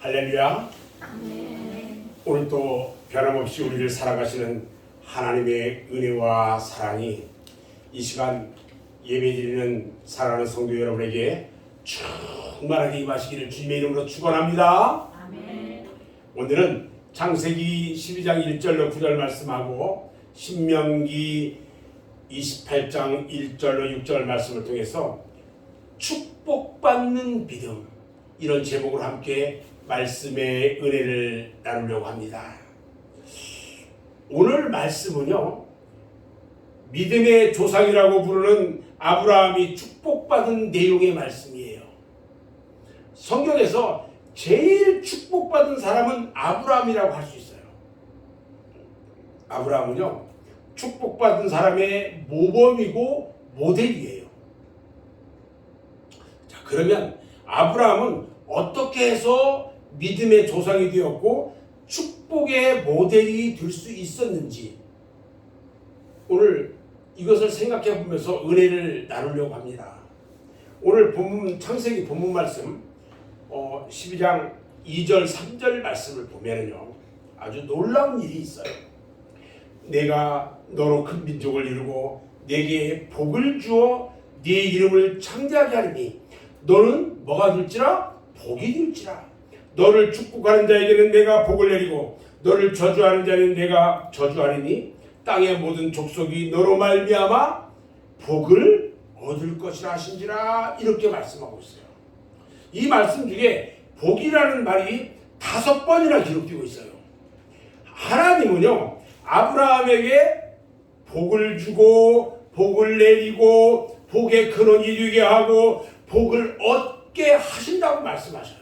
할렐루야. 아멘. 오늘도 변함없이 우리를 사랑하시는 하나님의 은혜와 사랑이 이 시간 예배드리는 사랑하는 성도 여러분에게 충만하게 임하시기를 주님의 이름으로 축원합니다. 아멘. 오늘은 창세기 12장 1절로 9절 말씀하고 신명기 28장 1절로 6절 말씀을 통해서 축복받는 믿음, 이런 제목으로 함께 말씀의 은혜를 나누려고 합니다. 오늘 말씀은요, 믿음의 조상이라고 부르는 아브라함이 축복받은 내용의 말씀이에요. 성경에서 제일 축복받은 사람은 아브라함이라고 할 수 있어요. 아브라함은요, 축복받은 사람의 모범이고 모델이에요. 자, 그러면 아브라함은 어떻게 해서 믿음의 조상이 되었고 축복의 모델이 될 수 있었는지, 오늘 이것을 생각해 보면서 은혜를 나누려고 합니다. 오늘 본문, 창세기 본문 말씀 12장 2절 3절 말씀을 보면요, 아주 놀라운 일이 있어요. 내가 너로 큰 민족을 이루고 내게 복을 주어 네 이름을 창대하게 하리니 너는 뭐가 될지라? 복이 될지라. 너를 축복하는 자에게는 내가 복을 내리고 너를 저주하는 자에게는 내가 저주하리니 땅의 모든 족속이 너로 말미암아 복을 얻을 것이라 하신지라. 이렇게 말씀하고 있어요. 이 말씀 중에 복이라는 말이 5번이나 기록되고 있어요. 하나님은요, 아브라함에게 복을 주고 복을 내리고 복의 근원이 되게 하고 복을 얻게 하신다고 말씀하셔요.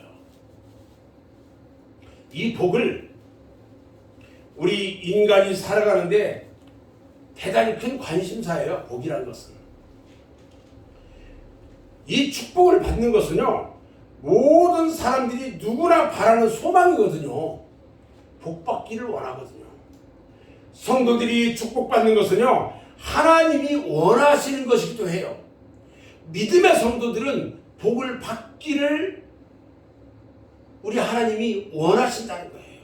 이 복을 우리 인간이 살아가는데 대단히 큰 관심사예요. 복이라는 것은. 이 축복을 받는 것은요, 모든 사람들이 누구나 바라는 소망이거든요. 복 받기를 원하거든요. 성도들이 축복받는 것은요, 하나님이 원하시는 것이기도 해요. 믿음의 성도들은 복을 받기를 우리 하나님이 원하신다는 거예요.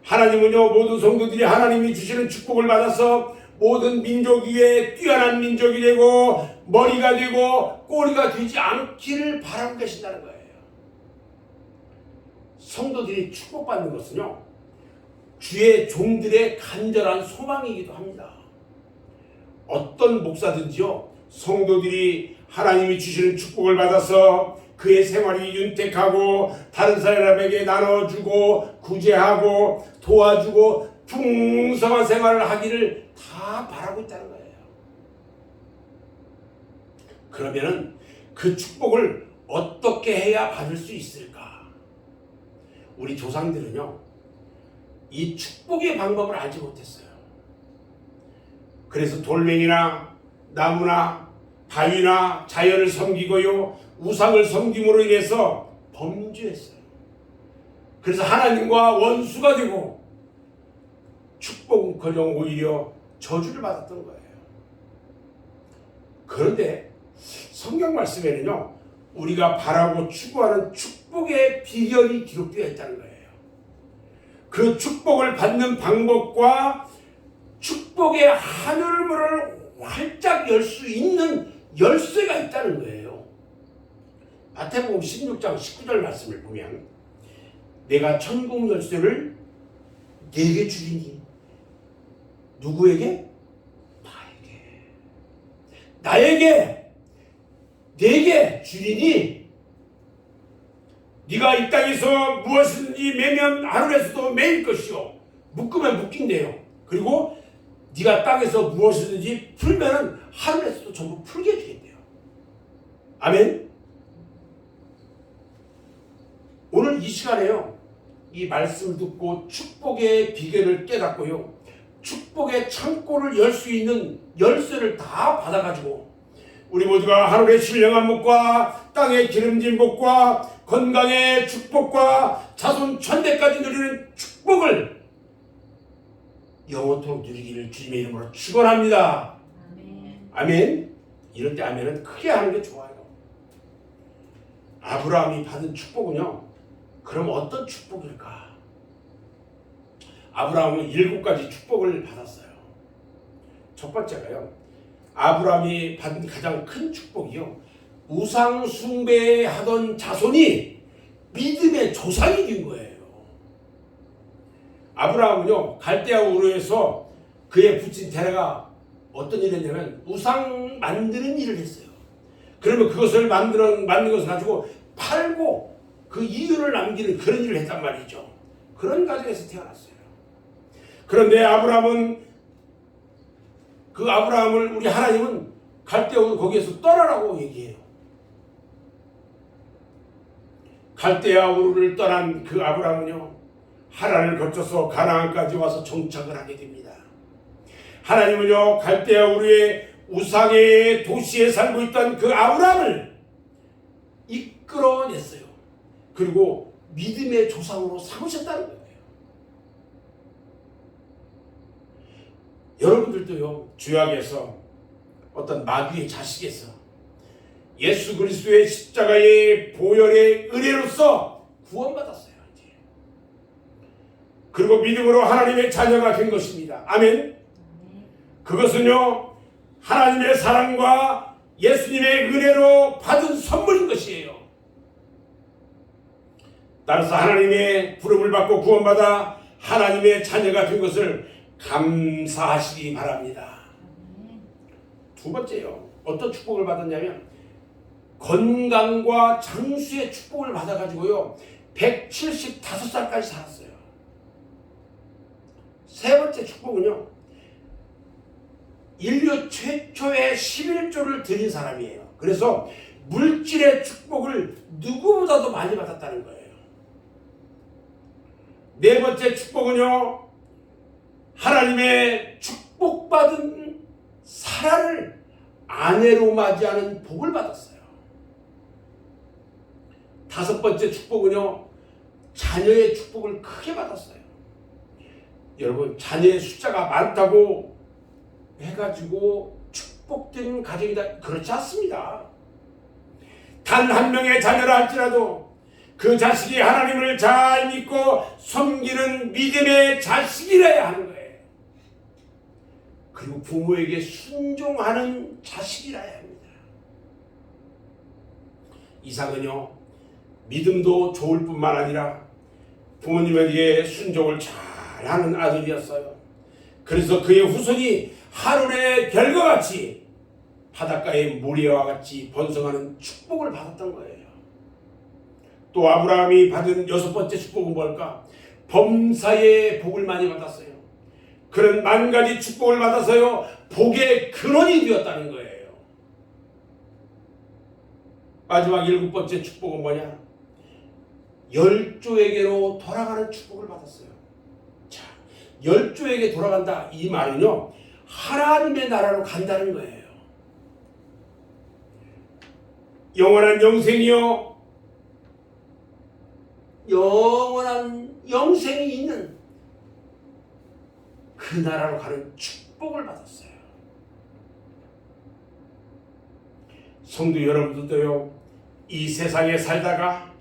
하나님은요, 모든 성도들이 하나님이 주시는 축복을 받아서 모든 민족 위에 뛰어난 민족이 되고 머리가 되고 꼬리가 되지 않기를 바라고 계신다는 거예요. 성도들이 축복받는 것은요, 주의 종들의 간절한 소망이기도 합니다. 어떤 목사든지요, 성도들이 하나님이 주시는 축복을 받아서 그의 생활이 윤택하고 다른 사람에게 나눠주고 구제하고 도와주고 풍성한 생활을 하기를 다 바라고 있다는 거예요. 그러면은 그 축복을 어떻게 해야 받을 수 있을까? 우리 조상들은요, 이 축복의 방법을 알지 못했어요. 그래서 돌멩이나 나무나 바위나 자연을 섬기고요, 우상을 섬김으로 인해서 범죄했어요. 그래서 하나님과 원수가 되고 축복은커녕 오히려 저주를 받았던 거예요. 그런데 성경 말씀에는요, 우리가 바라고 추구하는 축복의 비결이 기록되어 있다는 거예요. 그 축복을 받는 방법과 축복의 하늘문을 활짝 열 수 있는 열쇠가 있다는 거예요. 마태복음 16장 19절 말씀을 보면 내가 천국 열쇠를 네게 주리니, 누구에게? 나에게 네게 주리니 네가 이 땅에서 무엇이든지 매면 하늘에서도 매일 것이요, 묶으면 묶인대요. 그리고 네가 땅에서 무엇이든지 풀면은 하늘에서도 전부 풀게 해주겠대요. 아멘. 오늘 이 시간에요, 이 말씀을 듣고 축복의 비결을 깨닫고요, 축복의 창고를 열 수 있는 열쇠를 다 받아가지고 우리 모두가 하늘의 신령한 복과 땅의 기름진 복과 건강의 축복과 자손 천대까지 누리는 축복을 영원토록 누리기를 주님의 이름으로 축원합니다. 아멘. 아멘. 이럴 때 아멘은 크게 하는 게 좋아요. 아브라함이 받은 축복은요, 그럼 어떤 축복일까? 아브라함은 7가지 축복을 받았어요. 첫 번째가요, 아브라함이 받은 가장 큰 축복이요, 우상 숭배하던 자손이 믿음의 조상이 된 거예요. 아브라함은요, 갈대아 우르에서 그의 부친 데라가 어떤 일을 했냐면 우상 만드는 일을 했어요. 그러면 그것을 만든 것을 가지고 팔고 그 이윤을 남기는 그런 일을 했단 말이죠. 그런 가정에서 태어났어요. 그런데 아브라함을 우리 하나님은 갈대아 우르 거기에서 떠나라고 얘기해요. 갈대아 우르를 떠난 그 아브라함은요, 하란을 거쳐서 가나안까지 와서 정착을 하게 됩니다. 하나님은요, 갈대아 우르의 우상의 도시에 살고 있던 그 아브라함을 이끌어냈어요. 그리고 믿음의 조상으로 삼으셨다는 거예요. 여러분들도요, 주약에서 어떤 마귀의 자식에서 예수 그리스도의 십자가의 보혈의 은혜로서 구원받았어요. 이제. 그리고 믿음으로 하나님의 자녀가 된 것입니다. 아멘. 그것은요, 하나님의 사랑과 예수님의 은혜로 받은 선물인 것이에요. 따라서 하나님의 부름을 받고 구원받아 하나님의 자녀가 된 것을 감사하시기 바랍니다. 두 번째요, 어떤 축복을 받았냐면 건강과 장수의 축복을 받아가지고요 175살까지 살았어요. 세 번째 축복은요, 인류 최초의 11조를 드린 사람이에요. 그래서 물질의 축복을 누구보다도 많이 받았다는 거예요. 네 번째 축복은요, 하나님의 축복받은 사라를 아내로 맞이하는 복을 받았어요. 다섯 번째 축복은요, 자녀의 축복을 크게 받았어요. 여러분, 자녀의 숫자가 많다고 해가지고 축복된 가정이다, 그렇지 않습니다. 단 한 명의 자녀라 할지라도 그 자식이 하나님을 잘 믿고 섬기는 믿음의 자식이라야 하는 거예요. 그리고 부모에게 순종하는 자식이라야 합니다. 이삭은요, 믿음도 좋을 뿐만 아니라 부모님에게 순종을 잘하는 아들이었어요. 그래서 그의 후손이 하늘의 별과 같이 바닷가의 모래와 같이 번성하는 축복을 받았던 거예요. 또 아브라함이 받은 여섯 번째 축복은 뭘까? 범사의 복을 많이 받았어요. 그런 만 가지 축복을 받아서요, 복의 근원이 되었다는 거예요. 마지막 일곱 번째 축복은 뭐냐? 열조에게로 돌아가는 축복을 받았어요. 자, 열조에게 돌아간다, 이 말은요, 하나님의 나라로 간다는 거예요. 영원한 영생이요, 영원한 영생이 있는 그 나라로 가는 축복을 받았어요. 성도 여러분들도요, 이 세상에 살다가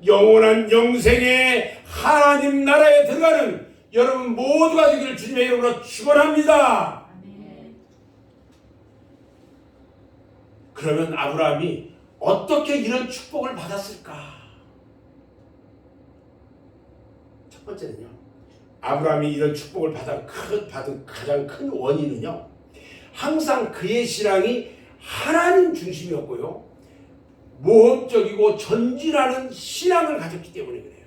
영원한 영생의 하나님 나라에 들어가는 여러분 모두가 되기를 주님의 이름으로 축원합니다. 그러면 아브라함이 어떻게 이런 축복을 받았을까? 첫 번째는요, 아브라함이 이런 축복을 받은 가장 큰 원인은요, 항상 그의 신앙이 하나님 중심이었고요, 모험적이고 전진하는 신앙을 가졌기 때문에 그래요.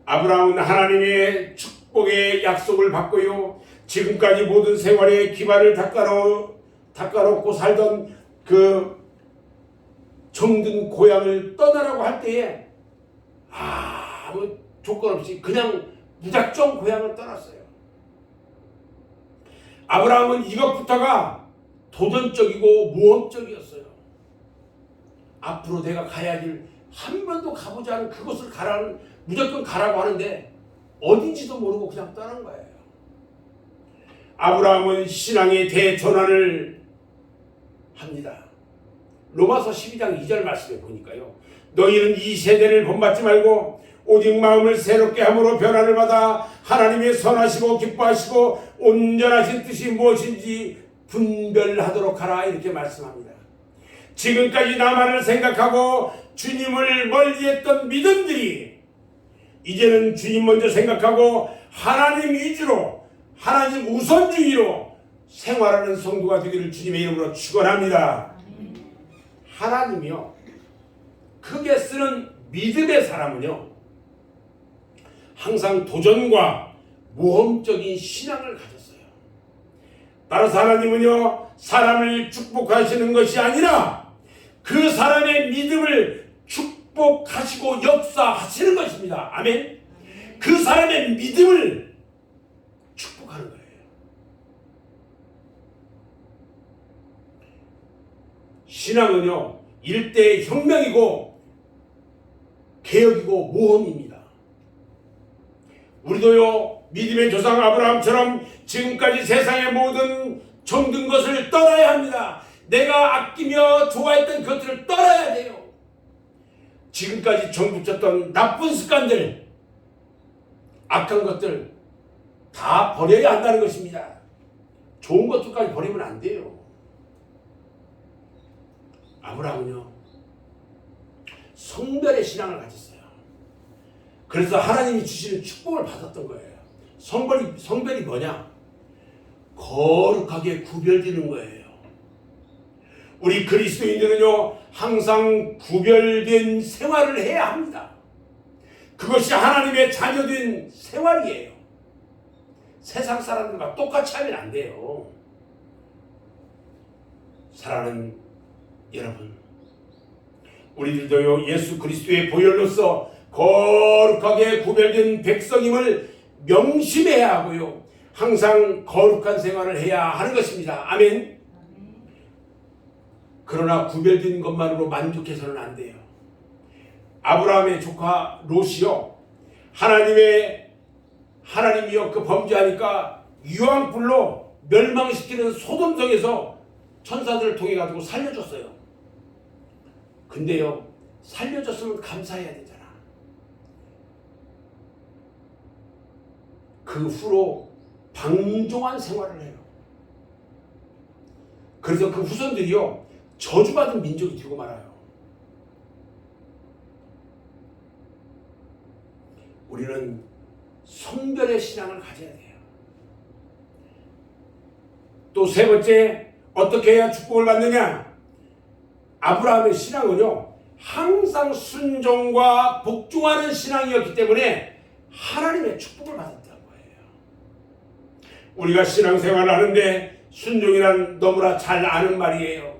아브라함은 하나님의 축복의 약속을 받고요, 지금까지 모든 생활의 기반을 닦아놓고 살던 그 정든 고향을 떠나라고 할 때에 아무 조건 없이 그냥 무작정 고향을 떠났어요. 아브라함은 이것부터가 도전적이고 모험적이었어요. 앞으로 내가 가야 할 길, 한 번도 가보지 않은 그곳을 무조건 가라고 하는데 어딘지도 모르고 그냥 떠난 거예요. 아브라함은 신앙의 대전환을 합니다. 로마서 12장 2절 말씀에 보니까요, 너희는 이 세대를 본받지 말고 오직 마음을 새롭게 함으로 변화를 받아 하나님의 선하시고 기뻐하시고 온전하신 뜻이 무엇인지 분별하도록 하라, 이렇게 말씀합니다. 지금까지 나만을 생각하고 주님을 멀리했던 믿음들이 이제는 주님 먼저 생각하고 하나님 위주로, 하나님 우선주의로 생활하는 성도가 되기를 주님의 이름으로 축원합니다. 하나님이요, 크게 쓰는 믿음의 사람은요, 항상 도전과 모험적인 신앙을 가졌어요. 따라서 하나님은요, 사람을 축복하시는 것이 아니라 그 사람의 믿음을 축복하시고 역사하시는 것입니다. 아멘. 그 사람의 믿음을 축복하는 거예요. 신앙은요, 일대의 혁명이고 개혁이고 모험입니다. 우리도요, 믿음의 조상 아브라함처럼 지금까지 세상의 모든 정든 것을 떠나야 합니다. 내가 아끼며 좋아했던 것들을 떠나야 돼요. 지금까지 정붙였던 나쁜 습관들, 악한 것들 다 버려야 한다는 것입니다. 좋은 것들까지 버리면 안 돼요. 아브라함은요, 성별의 신앙을 가졌어요. 그래서 하나님이 주시는 축복을 받았던 거예요. 성별이 뭐냐? 거룩하게 구별되는 거예요. 우리 그리스도인들은요, 항상 구별된 생활을 해야 합니다. 그것이 하나님의 자녀된 생활이에요. 세상 사람들과 똑같이 하면 안 돼요. 사랑하는 여러분, 우리들도요, 예수 그리스도의 보혈로서 거룩하게 구별된 백성임을 명심해야 하고요, 항상 거룩한 생활을 해야 하는 것입니다. 아멘. 그러나 구별된 것만으로 만족해서는 안 돼요. 아브라함의 조카 롯이요, 하나님이요, 그 범죄하니까 유황불로 멸망시키는 소돔성에서 천사들을 통해 가지고 살려줬어요. 근데요, 살려줬으면 감사해야 되잖아. 그 후로 방종한 생활을 해요. 그래서 그 후손들이요, 저주받은 민족이 되고 말아요. 우리는 성별의 신앙을 가져야 돼요. 또 세 번째, 어떻게 해야 축복을 받느냐? 아브라함의 신앙은요, 항상 순종과 복종하는 신앙이었기 때문에 하나님의 축복을 받았다는 거예요. 우리가 신앙생활을 하는데 순종이란 너무나 잘 아는 말이에요.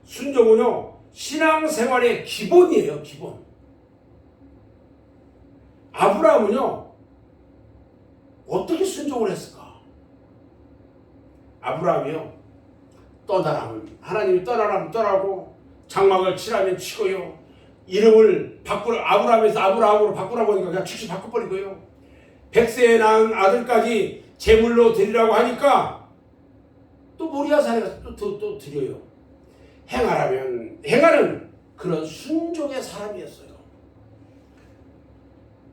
순종은요, 신앙생활의 기본이에요. 기본. 아브라함은요, 어떻게 순종을 했을까? 아브라함이요, 하나님이 떠나라면 떠나고 장막을 치라면 치고요, 이름을 아브라함에서 아브라함으로 바꾸라고 하니까 그냥 즉시 바꿔버리고요, 100세에 낳은 아들까지 제물로 드리라고 하니까 또 모리아산에 가서 또 드려요. 행하는 그런 순종의 사람이었어요.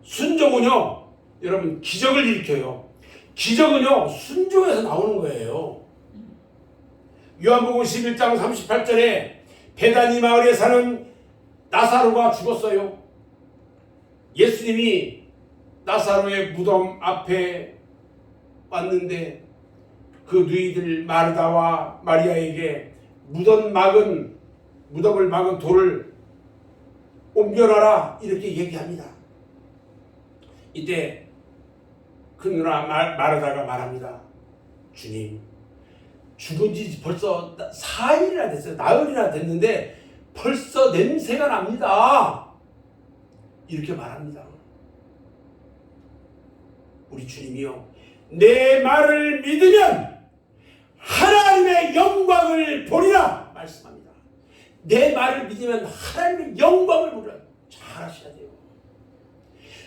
순종은요, 여러분, 기적을 일으켜요. 기적은요, 순종에서 나오는 거예요. 요한복음 11장 38절에 베다니 마을에 사는 나사로가 죽었어요. 예수님이 나사로의 무덤 앞에 왔는데 그 누이들 마르다와 마리아에게 무덤을 막은 돌을 옮겨놔라, 이렇게 얘기합니다. 이때 그 누나 마르다가 말합니다. 주님, 죽은 지 벌써 4일이나 됐어요. 나흘이나 됐는데 벌써 냄새가 납니다. 이렇게 말합니다. 우리 주님이요, 내 말을 믿으면 하나님의 영광을 보리라 말씀합니다. 내 말을 믿으면 하나님의 영광을 보리라. 잘 하셔야 돼요.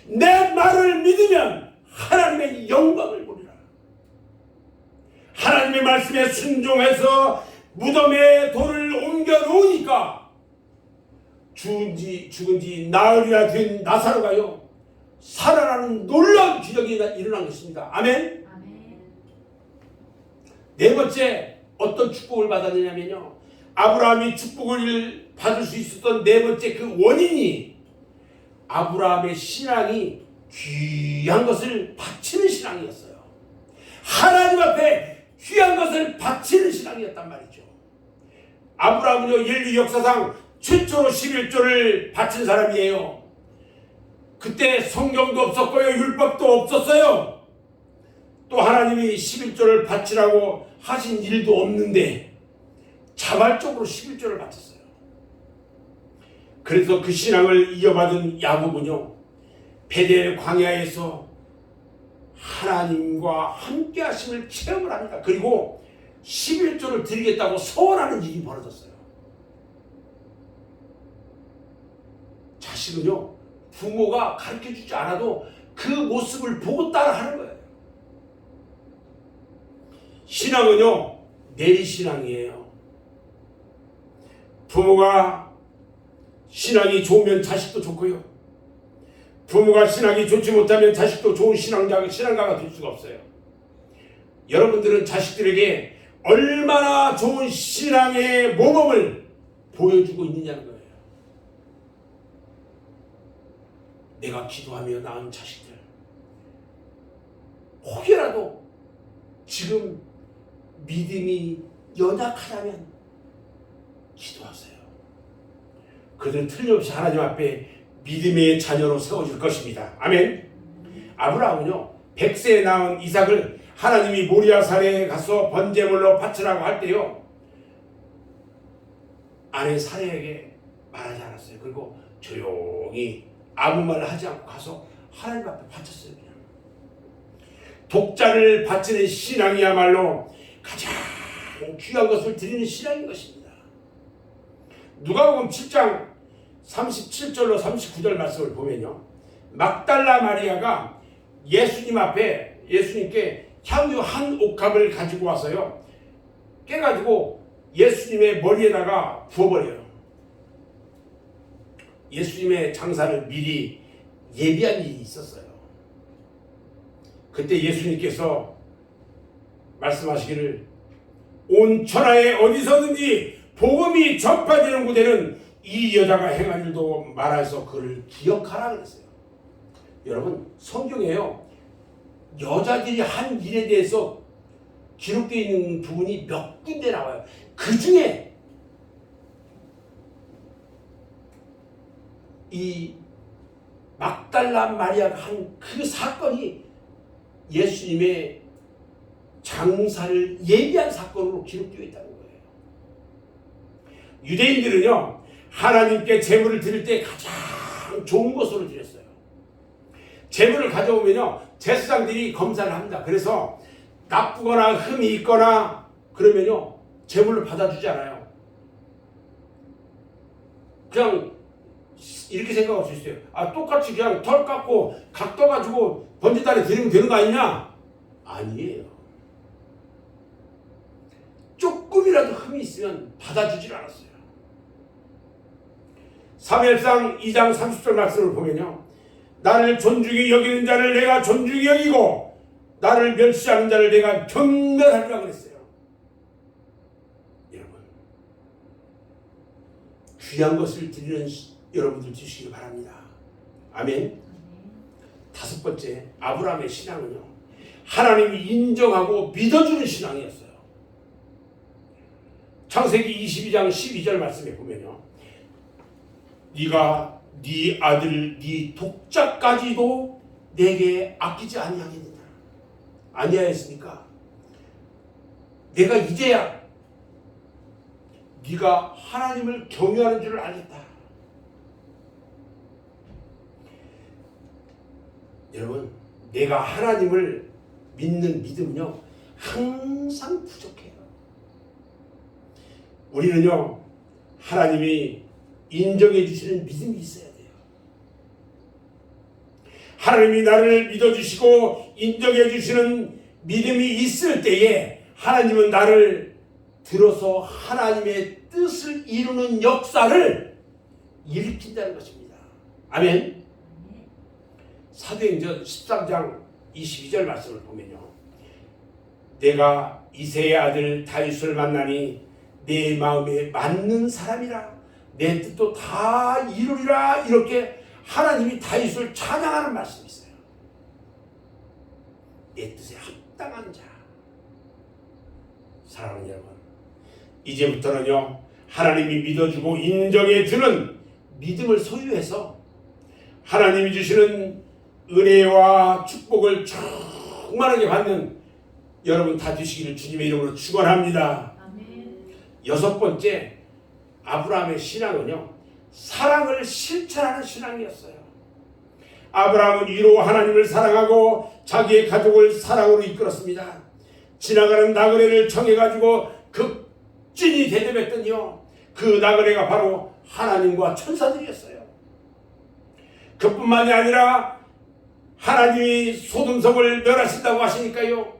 내 말을 믿으면 하나님의 영광을 보리라. 하나님의 말씀에 순종해서 무덤에 돌을 옮겨 놓으니까 죽은 지 나흘이나 된 나사로가요 살아나는 놀라운 기적이 일어난 것입니다. 아멘. 아멘. 네 번째 어떤 축복을 받았느냐면요, 아브라함이 축복을 받을 수 있었던 네 번째 그 원인이 아브라함의 신앙이 귀한 것을 바치는 신앙이었어요. 하나님 앞에 귀한 것을 바치는 신앙이었단 말이죠. 아브라함은요, 인류 역사상 최초로 11조를 바친 사람이에요. 그때 성경도 없었고요, 율법도 없었어요. 또 하나님이 11조를 바치라고 하신 일도 없는데 자발적으로 11조를 바쳤어요. 그래서 그 신앙을 이어받은 야곱은요, 베델 광야에서 하나님과 함께 하심을 체험을 합니다. 그리고 11조를 드리겠다고 서원하는 일이 벌어졌어요. 자식은요, 부모가 가르쳐주지 않아도 그 모습을 보고 따라하는 거예요. 신앙은요, 내리신앙이에요. 부모가 신앙이 좋으면 자식도 좋고요, 부모가 신앙이 좋지 못하면 자식도 좋은 신앙가가 될 수가 없어요. 여러분들은 자식들에게 얼마나 좋은 신앙의 모범을 보여주고 있느냐는 거예요. 내가 기도하며 낳은 자식들, 혹여라도 지금 믿음이 연약하다면 기도하세요. 그들은 틀림없이 하나님 앞에 믿음의 자녀로 세워질 것입니다. 아멘. 아브라함은요, 100세에 낳은 이삭을 하나님이 모리아산에 가서 번제물로 바치라고 할 때요, 아내 사례에게 말하지 않았어요. 그리고 조용히 아무 말을 하지 않고 가서 하나님 앞에 바쳤어요. 그냥. 독자를 바치는 신앙이야말로 가장 귀한 것을 드리는 신앙인 것입니다. 누가복음 7장 37절로 39절 말씀을 보면요, 막달라 마리아가 예수님 앞에 예수님께 향유 한 옥합을 가지고 와서요, 깨가지고 예수님의 머리에다가 부어버려요. 예수님의 장사를 미리 예비한 일이 있었어요. 그때 예수님께서 말씀하시기를, 온 천하에 어디서든지 복음이 전파되는 곳에는 이 여자가 행한 일도 말해서 그를 기억하라 그랬어요. 여러분, 성경에요, 여자들이 한 일에 대해서 기록되어 있는 부분이 몇 군데 나와요. 그 중에 이 막달라 마리아가 한 그 사건이 예수님의 장사를 예비한 사건으로 기록되어 있다는 거예요. 유대인들은요, 하나님께 제물을 드릴 때 가장 좋은 것으로 드렸어요. 제물을 가져오면요, 제사장들이 검사를 합니다. 그래서 나쁘거나 흠이 있거나 그러면요, 제물을 받아주지 않아요. 그냥 이렇게 생각할 수 있어요. 아, 똑같이 그냥 털 깎고 각 떠가지고 번제단에 드리면 되는 거 아니냐? 아니에요. 조금이라도 흠이 있으면 받아주질 않았어요. 사무엘상 2장 30절 말씀을 보면요, 나를 존중히 여기는 자를 내가 존중히 여기고 나를 멸시하는 자를 내가 경멸하리라 그랬어요. 여러분, 귀한 것을 드리는 여러분들 되시기 바랍니다. 아멘. 다섯 번째, 아브라함의 신앙은요, 하나님이 인정하고 믿어주는 신앙이었어요. 창세기 22장 12절 말씀에 보면요, 네가 네 아들 네 독자까지도 내게 아끼지 아니하겠느냐. 아니하였으니까 내가 이제야 네가 하나님을 경외하는 줄을 알겠다. 여러분, 내가 하나님을 믿는 믿음은요, 항상 부족해요. 우리는요, 하나님이 인정해 주시는 믿음이 있어야 돼요. 하나님이 나를 믿어주시고 인정해 주시는 믿음이 있을 때에 하나님은 나를 들어서 하나님의 뜻을 이루는 역사를 일으킨다는 것입니다. 아멘. 사도행전 13장 22절 말씀을 보면요, 내가 이새의 아들 다윗을 만나니 내 마음에 맞는 사람이라 내 뜻도 다 이루리라. 이렇게 하나님이 다윗을 찬양하는 말씀이 있어요. 내 뜻에 합당한 자. 사랑하는 여러분, 이제부터는요, 하나님이 믿어주고 인정해주는 믿음을 소유해서 하나님이 주시는 은혜와 축복을 충만하게 받는 여러분 다 되시기를 주님의 이름으로 축원합니다. 여섯 번째, 아브라함의 신앙은요, 사랑을 실천하는 신앙이었어요. 아브라함은 위로 하나님을 사랑하고 자기의 가족을 사랑으로 이끌었습니다. 지나가는 나그네를 청해가지고 극진히 대접했더니요, 그 나그네가 바로 하나님과 천사들이었어요. 그뿐만이 아니라 하나님이 소돔성을 멸하신다고 하시니까요,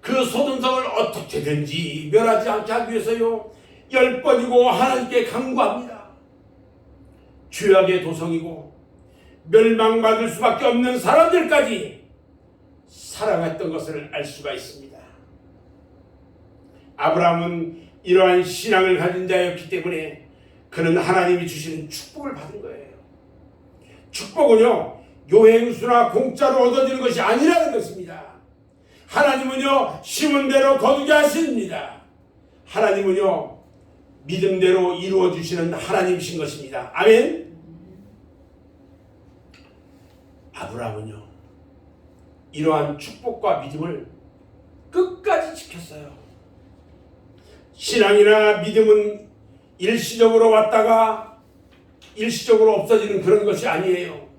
그 소돔성을 어떻게든지 멸하지 않게 하기 위해서요, 10번이고 하나님께 간구합니다. 죄악의 도성이고 멸망받을 수밖에 없는 사람들까지 사랑했던 것을 알 수가 있습니다. 아브라함은 이러한 신앙을 가진 자였기 때문에 그는 하나님이 주시는 축복을 받은 거예요. 축복은요, 요행수나 공짜로 얻어지는 것이 아니라는 것입니다. 하나님은요, 심은 대로 거두게 하십니다. 하나님은요, 믿음대로 이루어 주시는 하나님이신 것입니다. 아멘. 아브라함은요, 이러한 축복과 믿음을 끝까지 지켰어요. 신앙이나 믿음은 일시적으로 왔다가 일시적으로 없어지는 그런 것이 아니에요.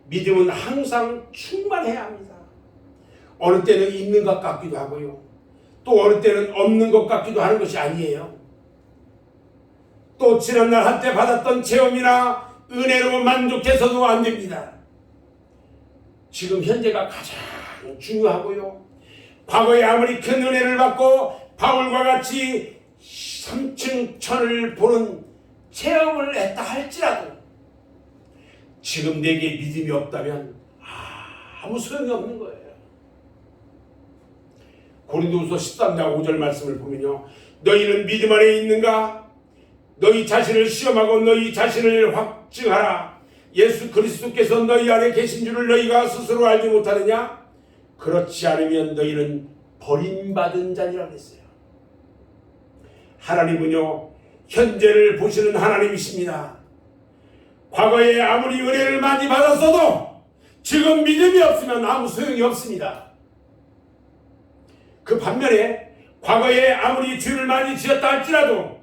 믿음은 항상 충만해야 합니다. 어느 때는 있는 것 같기도 하고요, 또 어느 때는 없는 것 같기도 하는 것이 아니에요. 또 지난날 한때 받았던 체험이나 은혜로 만족해서도 안 됩니다. 지금 현재가 가장 중요하고요, 과거에 아무리 큰 은혜를 받고 바울과 같이 3층 천을 보는 체험을 했다 할지라도 지금 내게 믿음이 없다면 아무 소용이 없는 거예요. 고린도후서 13장 5절 말씀을 보면요, 너희는 믿음 안에 있는가? 너희 자신을 시험하고 너희 자신을 확증하라. 예수 그리스도께서 너희 안에 계신 줄을 너희가 스스로 알지 못하느냐? 그렇지 않으면 너희는 버림받은 자니라 그랬어요. 하나님은요, 현재를 보시는 하나님이십니다. 과거에 아무리 은혜를 많이 받았어도 지금 믿음이 없으면 아무 소용이 없습니다. 그 반면에 과거에 아무리 죄를 많이 지었다 할지라도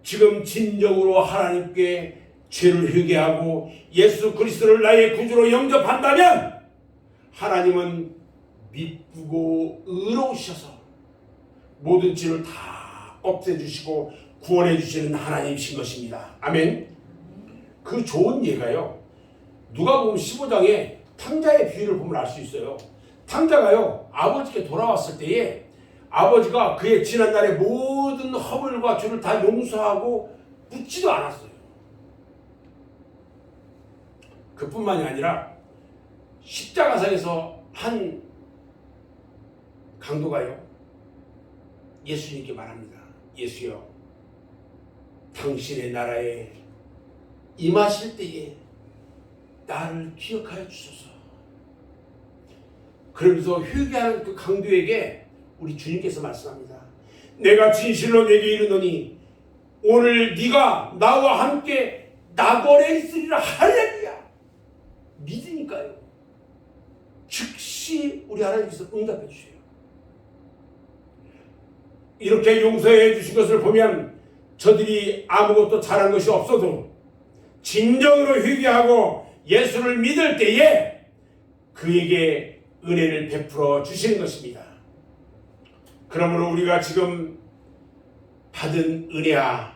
지금 진정으로 하나님께 죄를 회개하고 예수 그리스도를 나의 구주로 영접한다면 하나님은 미쁘고 의로우셔서 모든 죄를 다 없애주시고 구원해주시는 하나님이신 것입니다. 아멘. 그 좋은 예가요, 누가복음 15장에 탕자의 비유를 보면 알 수 있어요. 탕자가요, 아버지께 돌아왔을 때에 아버지가 그의 지난날의 모든 허물과 죄를 다 용서하고 묻지도 않았어요. 그뿐만이 아니라 십자가상에서 한 강도가요, 예수님께 말합니다. 예수여, 당신의 나라에 임하실 때에 나를 기억하여 주소서. 그러면서 회개하는 그 강도에게 우리 주님께서 말씀합니다. 내가 진실로 내게 이르노니 오늘 네가 나와 함께 낙원에 있으리라. 할렐루야. 믿으니까요, 즉시 우리 하나님께서 응답해 주세요. 이렇게 용서해 주신 것을 보면 저들이 아무것도 잘한 것이 없어도 진정으로 회개하고 예수를 믿을 때에 그에게 은혜를 베풀어 주시는 것입니다. 그러므로 우리가 지금 받은 은혜와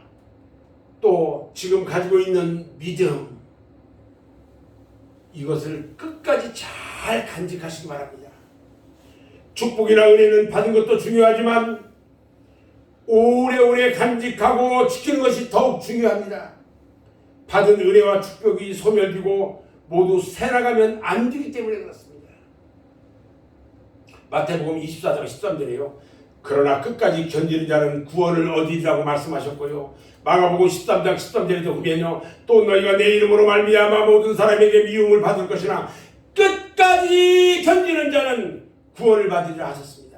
또 지금 가지고 있는 믿음, 이것을 끝까지 잘 간직하시기 바랍니다. 축복이나 은혜는 받은 것도 중요하지만 오래오래 간직하고 지키는 것이 더욱 중요합니다. 받은 은혜와 축복이 소멸되고 모두 새나가면 안 되기 때문에 그렇습니다. 마태복음 24장 13절에요. 그러나 끝까지 견디는 자는 구원을 얻으리라고 말씀하셨고요. 마가복음 13장 13절에도 보면요. 또 너희가 내 이름으로 말미암아 모든 사람에게 미움을 받을 것이나 끝까지 견디는 자는 구원을 받으리라 하셨습니다.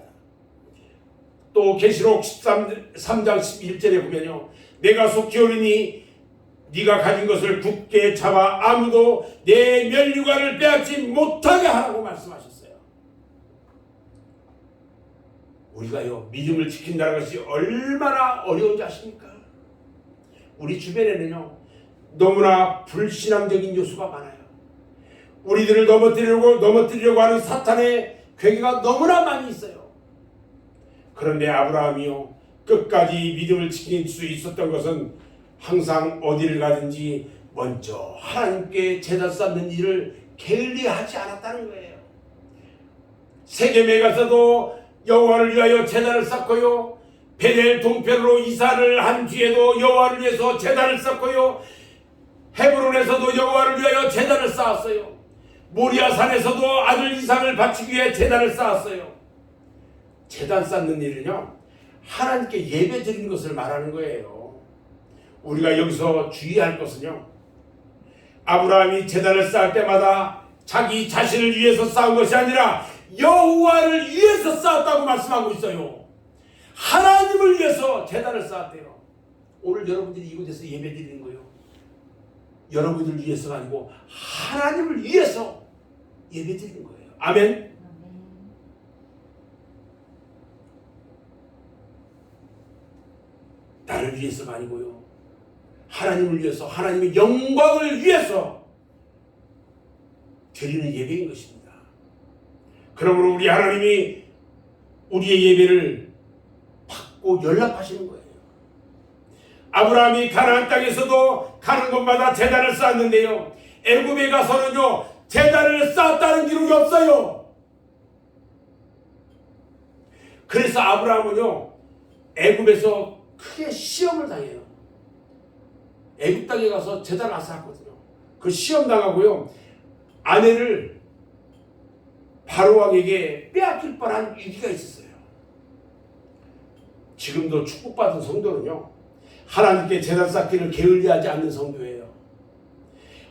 또 계시록 3장 11절에 보면요. 내가 속히 오리니 네가 가진 것을 굳게 잡아 아무도 내 면류관을 빼앗지 못하게 하라고 말씀하셨어요. 우리가요 믿음을 지킨다는 것이 얼마나 어려운지 아십니까? 우리 주변에는요 너무나 불신앙적인 요소가 많아요. 우리들을 넘어뜨리려고 하는 사탄의 괴계가 너무나 많이 있어요. 그런데 아브라함이요 끝까지 믿음을 지킬 수 있었던 것은 항상 어디를 가든지 먼저 하나님께 제단 쌓는 일을 게을리하지 않았다는 거예요. 세겜에 가서도 여호와를 위하여 제단을 쌓고요. 베델 동편으로 이사를 한 뒤에도 여호와를 위해서 제단을 쌓고요. 헤브론에서도 여호와를 위하여 제단을 쌓았어요. 모리아산에서도 아들 이삭을 바치기 위해 제단을 쌓았어요. 제단 쌓는 일은요 하나님께 예배 드리는 것을 말하는 거예요. 우리가 여기서 주의할 것은요 아브라함이 제단을 쌓을 때마다 자기 자신을 위해서 쌓은 것이 아니라 여호와를 위해서 쌓았다고 말씀하고 있어요. 하나님을 위해서 제단을 쌓았대요. 오늘 여러분들이 이곳에서 예배 드리는 거예요. 여러분들 위해서가 아니고 하나님을 위해서 예배 드리는 거예요. 아멘. 나를 위해서가 아니고요. 하나님을 위해서 하나님의 영광을 위해서 드리는 예배인 것입니다. 그러므로 우리 하나님이 우리의 예배를 받고 연락하시는 거예요. 아브라함이 가나안 땅에서도 가는 곳마다 제단을 쌓았는데요. 애굽에 가서는요 제단을 쌓았다는 기록이 없어요. 그래서 아브라함은요 애굽에서 크게 시험을 당해요. 애굽 땅에 가서 제단을 안 쌓았거든요. 그 시험 당하고요 아내를 바로 왕에게 빼앗길 뻔한 위기가 있었어요. 지금도 축복받은 성도는요 하나님께 제단 쌓기를 게을리하지 않는 성도예요.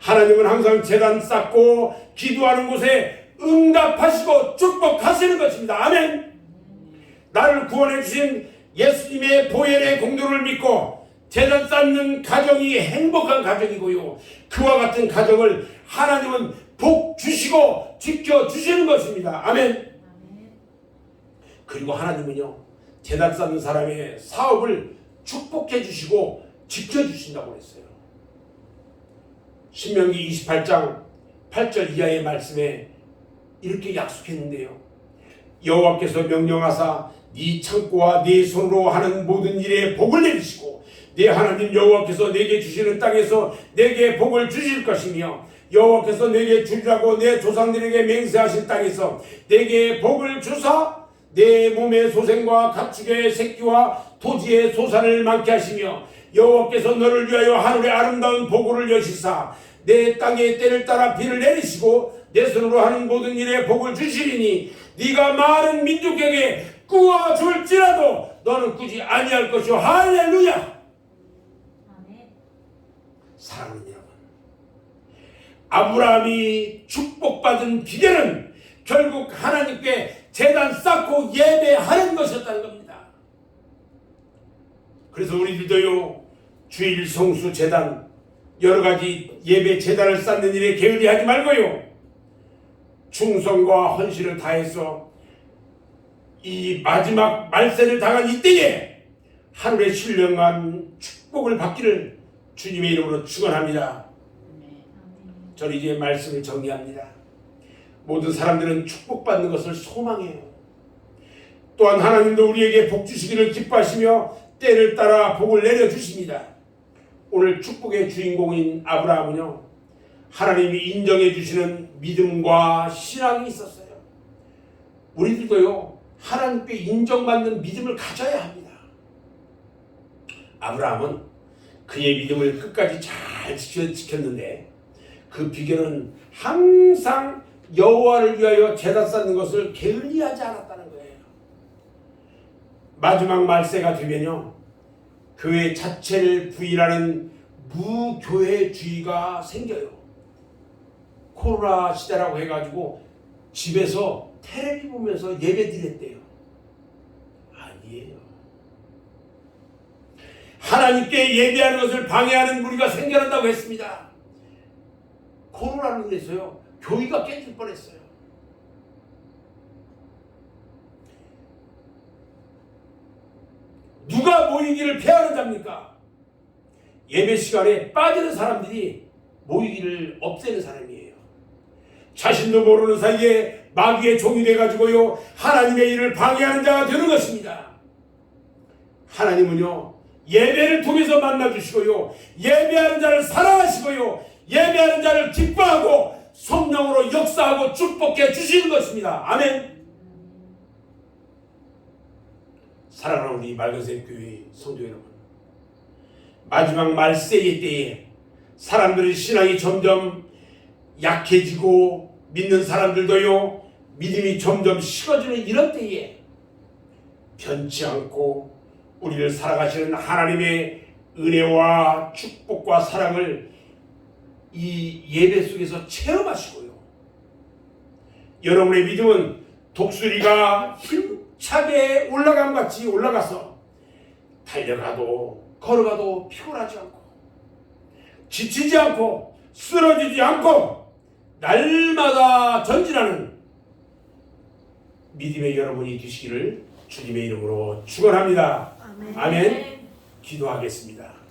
하나님은 항상 제단 쌓고 기도하는 곳에 응답하시고 축복하시는 것입니다. 아멘. 나를 구원해 주신 예수님의 보혈의 공로를 믿고 제단 쌓는 가정이 행복한 가정이고요. 그와 같은 가정을 하나님은 복 주시고 지켜주시는 것입니다. 아멘. 그리고 하나님은요 제단 쌓는 사람의 사업을 축복해 주시고 지켜주신다고 했어요. 신명기 28장 8절 이하의 말씀에 이렇게 약속했는데요. 여호와께서 명령하사 네 창고와 네 손으로 하는 모든 일에 복을 내리시고 네 하나님 여호와께서 내게 주시는 땅에서 내게 복을 주실 것이며 여호와께서 내게 주리라고 내 조상들에게 맹세하신 땅에서 내게 복을 주사 내 몸의 소생과 가축의 새끼와 토지의 소산을 많게 하시며 여호와께서 너를 위하여 하늘의 아름다운 보고를 여시사 내 땅에 때를 따라 비를 내리시고 내 손으로 하는 모든 일에 복을 주시리니 네가 많은 민족에게 꾸어 줄지라도 너는 꾸지 아니할 것이요. 할렐루야. 사랑하는 여러분, 아브라함이 축복받은 비결은 결국 하나님께 제단 쌓고 예배하는 것이었다는 겁니다. 그래서 우리들도요 주일 성수 제단 여러 가지 예배 제단을 쌓는 일에 게을리하지 말고요 충성과 헌신을 다해서 이 마지막 말세를 당한 이때에 하늘의 신령한 축복을 받기를 주님의 이름으로 축원합니다. 저는 이제 말씀을 정리합니다. 모든 사람들은 축복받는 것을 소망해요. 또한 하나님도 우리에게 복 주시기를 기뻐하시며 때를 따라 복을 내려주십니다. 오늘 축복의 주인공인 아브라함은요 하나님이 인정해 주시는 믿음과 신앙이 있었어요. 우리들도요 하나님께 인정받는 믿음을 가져야 합니다. 아브라함은 그의 믿음을 끝까지 잘 지켰는데 그 비결은 항상 여호와를 위하여 제단 쌓는 것을 게을리하지 않았다는 거예요. 마지막 말세가 되면요, 교회 자체를 부인하는 무교회주의가 생겨요. 코로나 시대라고 해가지고 집에서 텔레비 보면서 예배 드렸대요. 아니에요. 하나님께 예배하는 것을 방해하는 무리가 생겨난다고 했습니다. 코로나로 인해서요, 교회가 깨질 뻔했어요. 누가 모이기를 패하는 자입니까? 예배 시간에 빠지는 사람들이 모이기를 없애는 사람이에요. 자신도 모르는 사이에 마귀의 종이 돼가지고요, 하나님의 일을 방해하는 자가 되는 것입니다. 하나님은요, 예배를 통해서 만나주시고요, 예배하는 자를 사랑하시고요, 예배하는 자를 기뻐하고 성령으로 역사하고 축복해 주시는 것입니다. 아멘. 사랑하는 우리 맑은색 교회 성도 여러분, 마지막 말세의 때에 사람들의 신앙이 점점 약해지고 믿는 사람들도요, 믿음이 점점 식어지는 이런 때에 변치 않고 우리를 살아가시는 하나님의 은혜와 축복과 사랑을 이 예배 속에서 체험하시고요, 여러분의 믿음은 독수리가 힘차게 올라감 같이 올라가서 달려가도 걸어가도 피곤하지 않고 지치지 않고 쓰러지지 않고 날마다 전진하는 믿음의 여러분이 되시기를 주님의 이름으로 축원합니다. 아멘. 기도하겠습니다.